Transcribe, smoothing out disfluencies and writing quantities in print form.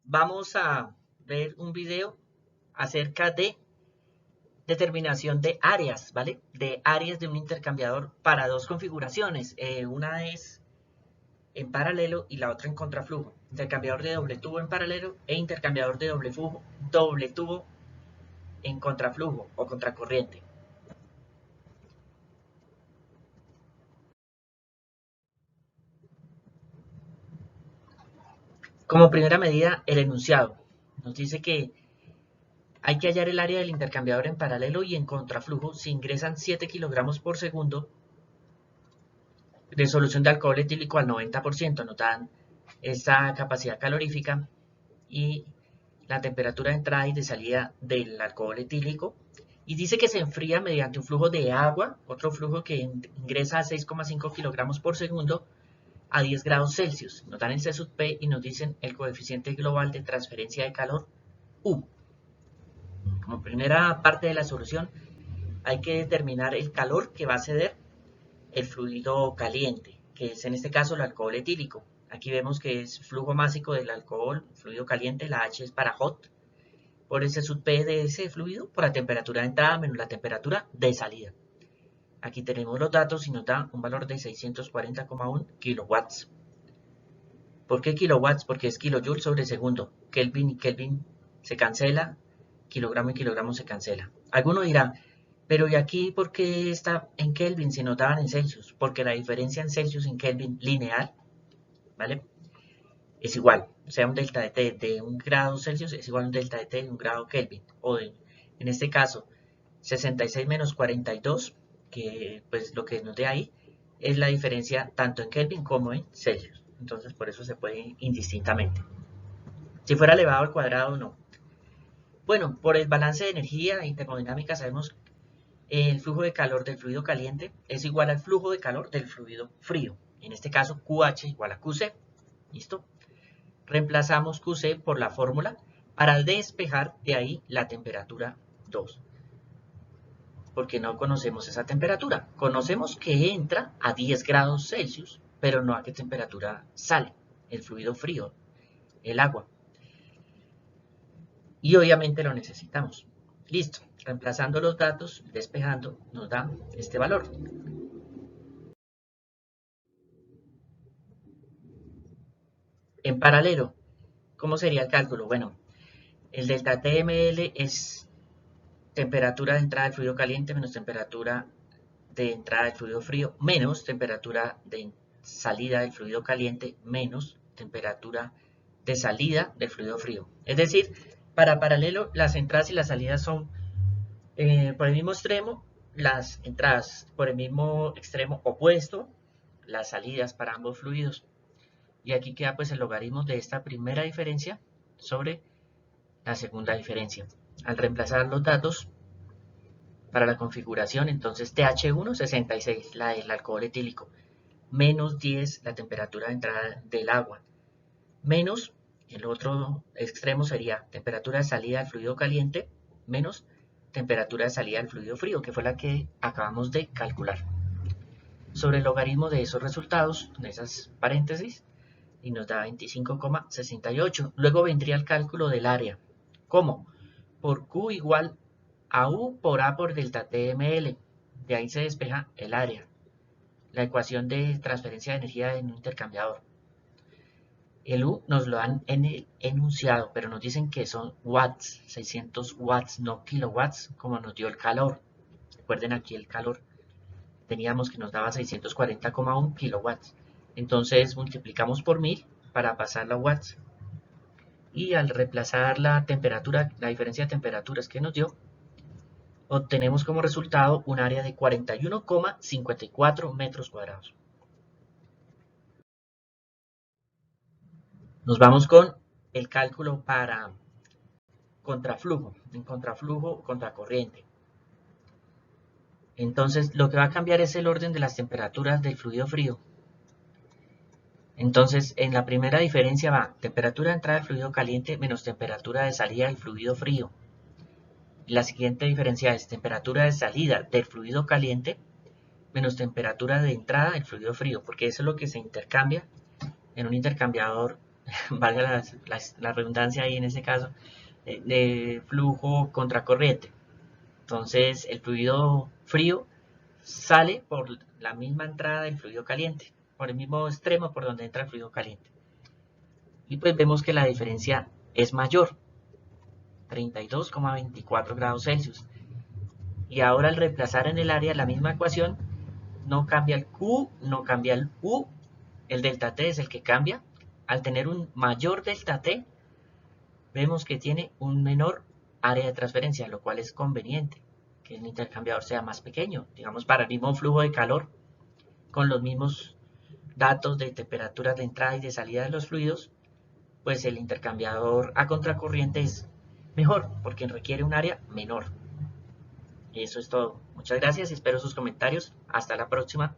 Vamos a ver un video acerca de determinación de áreas, ¿vale? De áreas de un intercambiador para dos configuraciones. Una es en paralelo y la otra en contraflujo. Intercambiador de doble tubo en paralelo e intercambiador de doble tubo en contraflujo o contracorriente. Como primera medida, el enunciado. Nos dice que hay que hallar el área del intercambiador en paralelo y en contraflujo si ingresan 7 kilogramos por segundo de solución de alcohol etílico al 90%. Nos dan esta capacidad calorífica y la temperatura de entrada y de salida del alcohol etílico. Y dice que se enfría mediante un flujo de agua, otro flujo que ingresa a 6,5 kilogramos por segundo a 10 grados Celsius. Nos dan el C sub P y nos dicen el coeficiente global de transferencia de calor U. Como primera parte de la solución, hay que determinar el calor que va a ceder el fluido caliente, que es en este caso el alcohol etílico. Aquí vemos que es flujo másico del alcohol, fluido caliente, la H es para hot, por ese sub P de ese fluido, por la temperatura de entrada menos la temperatura de salida. Aquí tenemos los datos y nos da un valor de 640,1 kilowatts. ¿Por qué kilowatts? Porque es kilojoules sobre segundo. Kelvin y Kelvin se cancela, kilogramo y kilogramo se cancela. Alguno dirá, pero ¿y aquí por qué está en Kelvin si nos daban en Celsius? Porque la diferencia en Celsius y en Kelvin lineal, ¿vale? Es igual. O sea, un delta de T de 1 grado Celsius es igual a un delta de T de 1 grado Kelvin. O en este caso, 66 menos 42, que pues lo que nos dé ahí, es la diferencia tanto en Kelvin como en Celsius. Entonces, por eso se puede indistintamente. Si fuera elevado al cuadrado, no. Bueno, por el balance de energía e termodinámica sabemos el flujo de calor del fluido caliente es igual al flujo de calor del fluido frío. En este caso, QH igual a QC. ¿Listo? Reemplazamos QC por la fórmula para despejar de ahí la temperatura 2. Porque no conocemos esa temperatura. Conocemos que entra a 10 grados Celsius, pero no a qué temperatura sale el fluido frío, el agua. Y obviamente lo necesitamos. Listo. Reemplazando los datos, despejando, nos da este valor. En paralelo, ¿cómo sería el cálculo? Bueno, el delta TML es temperatura de entrada del fluido caliente menos temperatura de entrada del fluido frío menos temperatura de salida del fluido caliente menos temperatura de salida del fluido frío. Es decir, para paralelo, las entradas y las salidas son por el mismo extremo, las entradas por el mismo extremo opuesto, las salidas para ambos fluidos. Y aquí queda pues el logaritmo de esta primera diferencia sobre la segunda diferencia. Al reemplazar los datos para la configuración, entonces TH1, 66, la del alcohol etílico, menos 10, la temperatura de entrada del agua, menos, el otro extremo sería temperatura de salida del fluido caliente, menos temperatura de salida del fluido frío, que fue la que acabamos de calcular. Sobre el logaritmo de esos resultados, de esas paréntesis, y nos da 25,68. Luego vendría el cálculo del área. ¿Cómo? Por Q igual a U por A por delta TML. De ahí se despeja el área. La ecuación de transferencia de energía en un intercambiador. El U nos lo dan en el enunciado, pero nos dicen que son watts, 600 watts, no kilowatts, como nos dio el calor. Recuerden aquí el calor. Teníamos que nos daba 640,1 kilowatts. Entonces multiplicamos por 1000 para pasarlo a watts. Y al reemplazar la temperatura, la diferencia de temperaturas que nos dio, obtenemos como resultado un área de 41,54 metros cuadrados. Nos vamos con el cálculo para contraflujo, en contraflujo, contracorriente. Entonces lo que va a cambiar es el orden de las temperaturas del fluido frío. Entonces, en la primera diferencia va temperatura de entrada del fluido caliente menos temperatura de salida del fluido frío. La siguiente diferencia es temperatura de salida del fluido caliente menos temperatura de entrada del fluido frío, porque eso es lo que se intercambia en un intercambiador valga la redundancia ahí en ese caso, de flujo contracorriente. Entonces el fluido frío sale por la misma entrada del fluido caliente, por el mismo extremo por donde entra el fluido caliente. Y pues vemos que la diferencia es mayor, 32,24 grados Celsius. Y ahora al reemplazar en el área la misma ecuación, no cambia el Q, no cambia el U, el delta T es el que cambia. Al tener un mayor delta T, vemos que tiene un menor área de transferencia, lo cual es conveniente que el intercambiador sea más pequeño, digamos para el mismo flujo de calor, con los mismos datos de temperaturas de entrada y de salida de los fluidos, pues el intercambiador a contracorriente es mejor porque requiere un área menor. Y eso es todo. Muchas gracias y espero sus comentarios. Hasta la próxima.